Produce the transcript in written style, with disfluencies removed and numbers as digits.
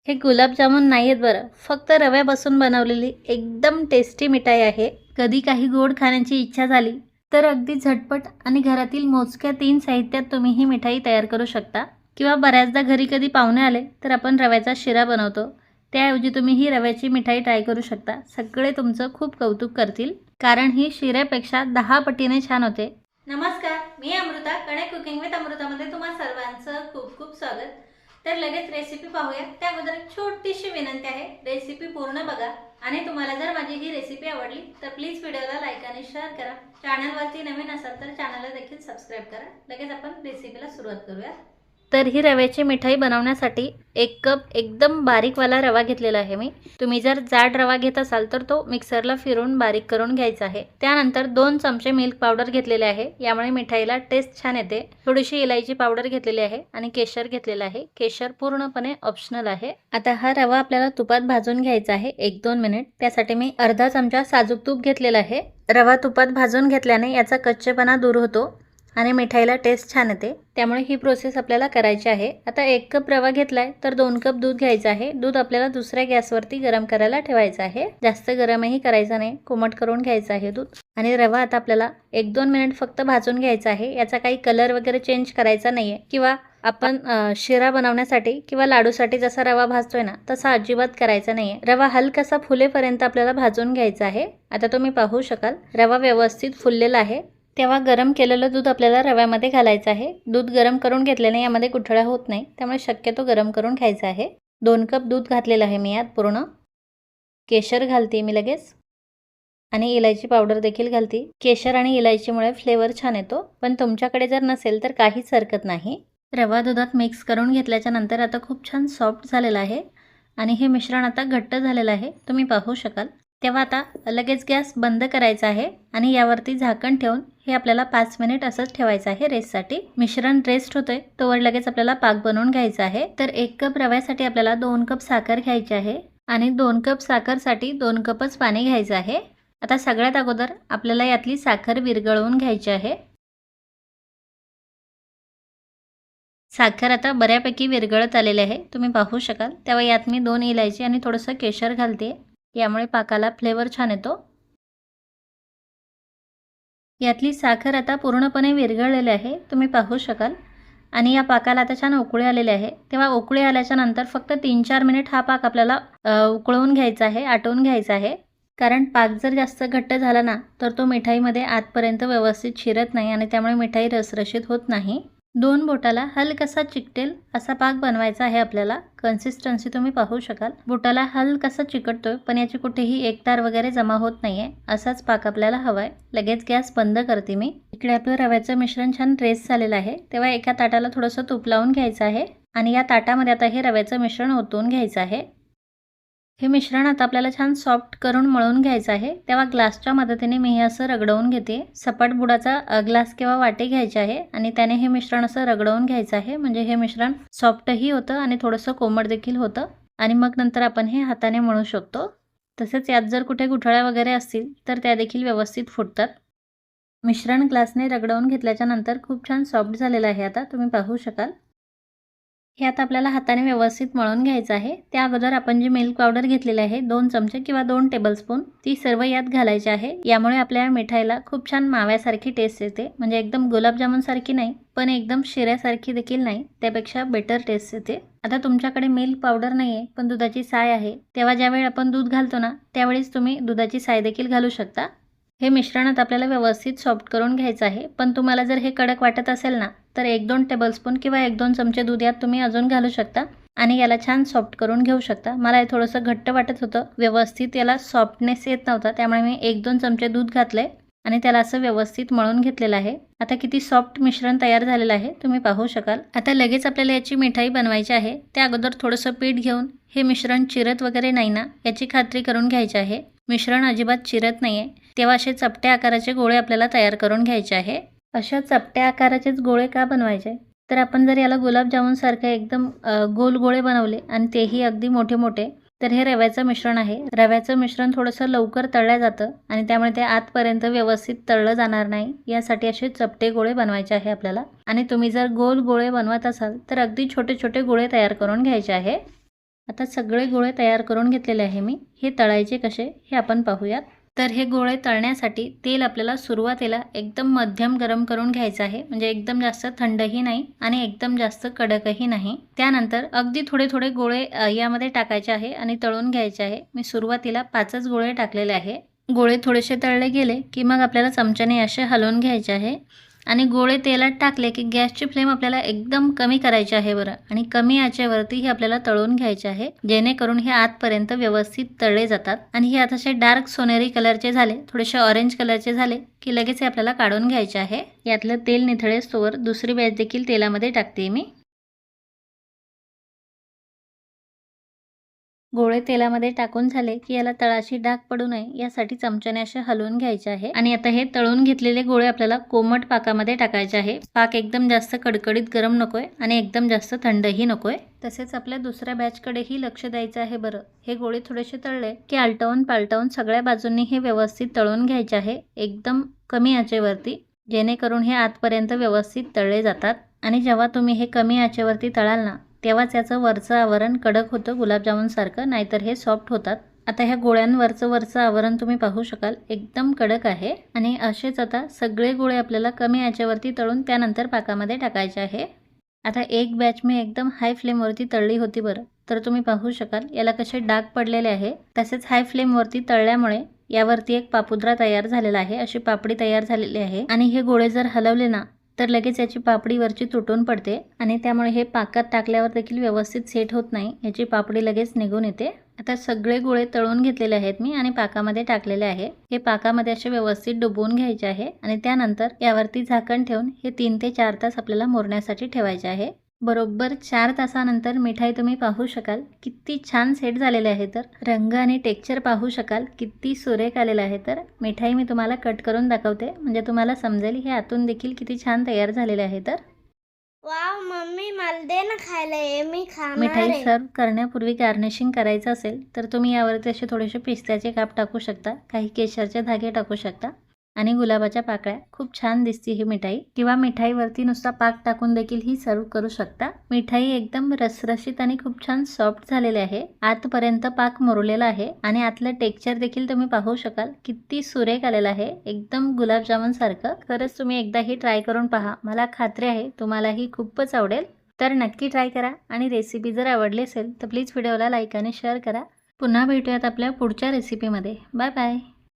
हे गुलाबजामुन नाही आहेत बरं, फक्त रव्यापासून बनवलेली एकदम टेस्टी मिठाई आहे। कधी काही गोड खाण्याची इच्छा झाली तर अगदी झटपट आणि घरातील मोजक्या 3 साहित्यात तुम्ही ही मिठाई तयार करू शकता। किंवा बऱ्याचदा घरी कधी पाहुणे आले तर आपण रव्याचा शिरा बनवतो, त्याऐवजी तुम्ही ही रव्याची मिठाई ट्राय करू शकता। सगळे तुमचं खूप कौतुक करतील, कारण ही शिऱ्यापेक्षा 10 पटीने छान होते। नमस्कार, मी अमृता, कणे कुकिंग विथ अमृतामध्ये तुम्हा सर्वांचं खूप खूप स्वागत। तर लगेच रेसिपी पाहूया। त्या अगोदर एक छोटीशी विनंती आहे, रेसिपी पूर्ण बघा आणि तुम्हाला जर माझी ही रेसिपी आवडली तर प्लीज व्हिडिओला लाईक आणि शेअर करा। चॅनलवरती नवीन असाल तर चॅनलला देखील सबस्क्राइब करा। लगेच आपण रेसिपीला सुरुवात करूया। तर ही रव्याची मिठाई बनवण्यासाठी 1 कप एकदम बारीकवाला रवा घेतलेला आहे मी। तुम्ही जर जाड रवा घेत असाल तर तो मिक्सरला फिरवून बारीक करून घ्यायचा आहे। त्यानंतर 2 चमचे मिल्क पावडर घेतलेले आहे, यामुळे मिठाईला टेस्ट छान येते। थोडीशी इलायची पावडर घेतलेली आहे आणि केशर घेतलेला आहे। केशर पूर्णपणे ऑप्शनल आहे। आता हा रवा आपल्याला तुपात भाजून घ्यायचा आहे 1-2 मिनिट। त्यासाठी मी अर्धा चमचा साजूक तूप घेतलेला आहे। रवा तुपात भाजून घेतल्याने याचा कच्चेपणा दूर होतो आणि मिठाईला टेस्ट छान येते, त्यामुळे ही प्रोसेस आपल्याला करायची आहे। आता 1 कप रवा घेतलाय तर 2 कप दूध घ्यायचं आहे। दूध आपल्याला दुसऱ्या गॅसवरती गरम करायला ठेवायचं आहे, जास्त गरमही करायचं नाही, कोमट करून घ्यायचं आहे दूध। आणि रवा आता आपल्याला 1-2 मिनिट फक्त भाजून घ्यायचा आहे। याचा काही कलर वगैरे चेंज करायचा नाहीये, किंवा आपण शिरा बनवण्यासाठी किंवा लाडूसाठी जसा रवा भाजतोय ना तसा अजिबात करायचा नाहीये। रवा हलकासा फुलेपर्यंत आपल्याला भाजून घ्यायचा आहे। आता तुम्ही पाहू शकाल रवा व्यवस्थित फुललेला आहे। तेव्हा गरम केलेलं दूध आपल्याला रव्यामध्ये घालायचं आहे। दूध गरम करून घेतल्याने यामध्ये गुठळ्या होत नाही, त्यामुळे शक्यतो गरम करून घ्यायचं आहे। 2 कप दूध घातलेलं आहे मी यात पूर्ण। केशर घालते मी लगेच आणि इलायची पावडर देखील घालते। केशर आणि इलायचीमुळे फ्लेवर छान येतो, पण तुमच्याकडे जर नसेल तर काहीच हरकत नाही। रवा दुधात मिक्स करून घेतल्याच्या नंतर आता खूप छान सॉफ्ट झालेला आहे आणि हे मिश्रण आता घट्ट झालेलं आहे, तुम्ही पाहू शकाल। तेव्हा आता लगेच गॅस बंद करायचा आहे आणि यावरती झाकण ठेवून हे आपल्याला 5 मिनिट असंच ठेवायचं आहे रेस्टसाठी। मिश्रण रेस्ट होतंय तोवर लगेच आपल्याला पाक बनवून घ्यायचा आहे। तर 1 कप रव्यासाठी आपल्याला 2 कप साखर घ्यायची आहे आणि 2 कप साखरसाठी 2 कपच पाणी घ्यायचं आहे। आता सगळ्यात अगोदर आपल्याला यातली साखर विरघळवून घ्यायची आहे। साखर आता बऱ्यापैकी विरघळत आलेली आहे, तुम्ही पाहू शकाल। तेव्हा यात मी 2 इलायची आणि थोडंसं केशर घालते, यामुळे पाकाला फ्लेवर छान येतो। यातली साखर आता पूर्णपणे विरघळलेली आहे, तुम्ही पाहू शकाल। आणि या पाकाला आता छान उकळी आलेली आहे। तेव्हा उकळी आल्याच्या नंतर फक्त 3-4 मिनिट हा पाक आपल्याला उकळवून घ्यायचा आहे, आटवून घ्यायचा आहे। कारण पाक जर जास्त घट्ट झाला ना तर तो मिठाईमध्ये आतपर्यंत व्यवस्थित शिरत नाही आणि त्यामुळे मिठाई रसरशीत होत नाही। 2 बोटाला हलकासा चिकटेल असा पाक बनवायचा आहे आपल्याला। कन्सिस्टन्सी तुम्ही पाहू शकाल, बोटाला हलकासा चिकटतोय पण याची कुठेही एकतार वगैरे जमा होत नाहीये, असाच पाक आपल्याला हवाय। लगेच गॅस बंद करते मी। इकडे आपलं रव्याचं मिश्रण छान रेस्ट झालेलं आहे, तेव्हा एका ताटाला थोडंसं तूप लावून घ्यायचं आहे आणि या ताटामध्ये आता हे रव्याचं मिश्रण ओतून घ्यायचं आहे। हे मिश्रण आता आपल्याला छान सॉफ्ट करून मळून घ्यायचं आहे। तेव्हा ग्लासच्या मदतीने मी हे असं रगडवून घेते। सपाट बुडाचा ग्लास किंवा वाटी घ्यायची आहे आणि त्याने हे मिश्रण असं रगडवून घ्यायचं आहे, म्हणजे हे मिश्रण सॉफ्टही होतं आणि थोडंसं कोमट देखील होतं आणि मग नंतर आपण हे हाताने मळू शकतो। तसेच यात जर कुठे गुठळ्या वगैरे असतील तर त्या देखील व्यवस्थित फुटतात। मिश्रण ग्लासने रगडवून घेतल्याच्या नंतर खूप छान सॉफ्ट झालेलं आहे, आता तुम्ही पाहू शकाल। हे आता आपल्याला हाताने व्यवस्थित मळून घ्यायचं आहे। त्या अगोदर आपण जी मिल्क पावडर घेतलेली आहे 2 चमचे किंवा 2 टेबलस्पून, ती सर्व यात घालायची आहे। यामुळे आपल्या मिठाईला खूप छान माव्यासारखी टेस्ट येते, म्हणजे एकदम गुलाबजामुन सारखी नाही पण एकदम शिऱ्यासारखी देखील नाही, त्यापेक्षा बेटर टेस्ट येते। आता तुमच्याकडे मिल्क पावडर नाहीये पण दुधाची साय आहे, तेव्हा ज्यावेळी आपण दूध घालतो ना त्यावेळीच तुम्ही दुधाची साय देखील घालू शकता। हे मिश्रणात आपल्याला व्यवस्थित सॉफ्ट करून घ्यायचं आहे, पण तुम्हाला जर हे कडक वाटत असेल ना तर 1-2 टेबलस्पून किंवा 1-2 चमचे दूध यात तुम्ही अजून घालू शकता आणि याला छान सॉफ्ट करून घेऊ शकता। मला हे थोडंसं घट्ट वाटत होतं, व्यवस्थित याला सॉफ्टनेस येत नव्हता, त्यामुळे मी 1-2 चमचे दूध घातले आणि त्याला असं व्यवस्थित मळून घेतलेलं आहे। आता किती सॉफ्ट मिश्रण तयार झालेलं आहे, तुम्ही पाहू शकाल। आता लगेच आपल्याला याची मिठाई बनवायची आहे। त्या अगोदर थोडंसं पीठ घेऊन हे मिश्रण चिरत वगैरे नाही ना याची खात्री करून घ्यायची आहे। मिश्रण अजिबात चिरत नाहीये, तेव्हा असे चपट्या आकाराचे गोळे आपल्याला तयार करून घ्यायचे आहे। अशा चपट्या आकाराचेच गोळे का बनवायचे, तर आपण जर याला गुलाबजामुन सारखे एकदम गोल गोळे बनवले आणि तेही अगदी मोठे मोठे तर हे रव्याचं मिश्रण आहे। रव्याचं मिश्रण थोडंसं लवकर तळलं जातं आणि त्यामुळे ते आतपर्यंत व्यवस्थित तळलं जाणार नाही, यासाठी असे चपटे गोळे बनवायचे आहे आपल्याला। आणि तुम्ही जर गोल गोळे बनवत असाल तर अगदी छोटे छोटे गोळे तयार करून घ्यायचे आहे। आता सगळे गोळे तयार करून घेतलेले आहे मी. हे तळायचे कसे हे आपण पाहूयात. तर हे गोळे तळण्यासाठी तेल आपल्याला सुरुवातीला एकदम मध्यम गरम करून घ्यायचं आहे. म्हणजे एकदम जास्त थंडही नाही आणि एकदम जास्त कडकही नाही. त्यानंतर अगदी थोडे थोडे गोळे यामध्ये टाकायचे आहे आणि तळून घ्यायचे आहे. मी सुरुवातीला 5च गोळे टाकलेले आहे. गोळे थोडेसे तळले गेले की मग आपल्याला चमच्याने असे हलवून घ्यायचे आहे आणि गोळे तेलात टाकले की गॅसची फ्लेम आपल्याला एकदम कमी करायची आहे बरं. आणि कमी आचेवरती हे आपल्याला तळून घ्यायचे आहे, जेणेकरून हे आतपर्यंत व्यवस्थित तळले जातात. आणि हे आता असे डार्क सोनेरी कलरचे झाले, थोडेसे ऑरेंज कलरचे झाले की लगेच हे आपल्याला काढून घ्यायचे आहे. यातलं तेल निथळेस्तोवर दुसरी बॅच देखील तेलामध्ये टाकते मी. गोळे तेलामध्ये टाकून झाले की याला तळाशी डाग पडू नये यासाठी चमच्याने असे हलवून घ्यायचे आहे. आणि आता हे तळून घेतलेले गोळे आपल्याला कोमट पाकामध्ये टाकायचे आहे. पाक एकदम जास्त कडकडीत गरम नकोय आणि एकदम जास्त थंडही नकोय. तसेच आपल्या दुसऱ्या बॅचकडेही लक्ष द्यायचं आहे बरं. हे गोळे थोडेसे तळले की आलटवून पालटवून सगळ्या बाजूंनी हे व्यवस्थित तळून घ्यायचे आहे, एकदम कमी आचेवरती, जेणेकरून हे आतपर्यंत व्यवस्थित तळले जातात. आणि जेव्हा तुम्ही हे कमी आचेवरती तळाल ना, तेव्हाच याचं वरचं आवरण कडक होतं गुलाबजामुनसारखं, नाहीतर हे सॉफ्ट वरचं आता ह्या गोळ्यांवरचं आवरण तुम्ही पाहू शकाल, एकदम कडक आहे. आणि असेच आता सगळे गोळे आपल्याला कमी आचेवरती तळून त्यानंतर पाकामध्ये टाकायचे आहे. आता एक बॅच मी एकदम हाय फ्लेमवरती तळली होती बरं. तर तुम्ही पाहू शकाल याला कसे डाग पडलेले आहे. तसेच हाय फ्लेमवरती तळल्यामुळे यावरती एक पापुद्रा तयार झालेला आहे, अशी पापडी तयार झालेली आहे. आणि हे गोळे जर हलवले ना तर लगेच याची पापडी वरची तुटून पडते आणि त्यामुळे हे पाकात टाकल्यावर देखील व्यवस्थित सेट होत नाही, याची पापडी लगेच निघून येते. आता सगळे गोळे तळून घेतलेले आहेत मी आणि पाकामध्ये टाकलेले आहे. हे पाकामध्ये असे व्यवस्थित डुबवून घ्यायचे आहे आणि त्यानंतर यावरती झाकण ठेवून हे 3 ते 4 तास आपल्याला मुरण्यासाठी ठेवायचे आहे. बरोबर 4 तासानंतर मिठाई तुम्ही पाहू शकाल किती छान सेट झालेले आहे. तर रंग आणि टेक्स्चर पाहू शकाल किती सुरेख आलेलं आहे. तर मिठाई मी तुम्हाला कट करून दाखवते म्हणजे तुम्हाला समजेल हे आतून देखील किती छान तयार झालेले आहे. तर वाव मम्मी मला दे ना खायला, हे मी खाणार मिठाई आहे. सर्व करण्यापूर्वी गार्निशिंग करायचं असेल तर तुम्ही यावरती असे थोडेसे पिस्त्याचे काप टाकू शकता, काही केशरचे धागे टाकू शकता आणि गुलाबाच्या पाकळ्या. खूप छान दिसते ही मिठाई. किंवा मिठाईवरती नुसता पाक टाकून देखील ही सर्व करू शकता. मिठाई एकदम रसरशीत आणि खूप छान सॉफ्ट झालेली आहे. आतपर्यंत पाक मुरलेला आहे आणि आतलं टेक्स्चर देखील तुम्ही पाहू शकाल किती सुरेख आलेलं आहे, एकदम गुलाबजामुन सारखं. खरंच तुम्ही एकदा ही ट्राय करून पहा, मला खात्री आहे तुम्हालाही खूपच आवडेल. तर नक्की ट्राय करा आणि रेसिपी जर आवडली असेल तर प्लीज व्हिडिओला लाईक आणि शेअर करा. पुन्हा भेटूयात आपल्या पुढच्या रेसिपीमध्ये. Bye bye.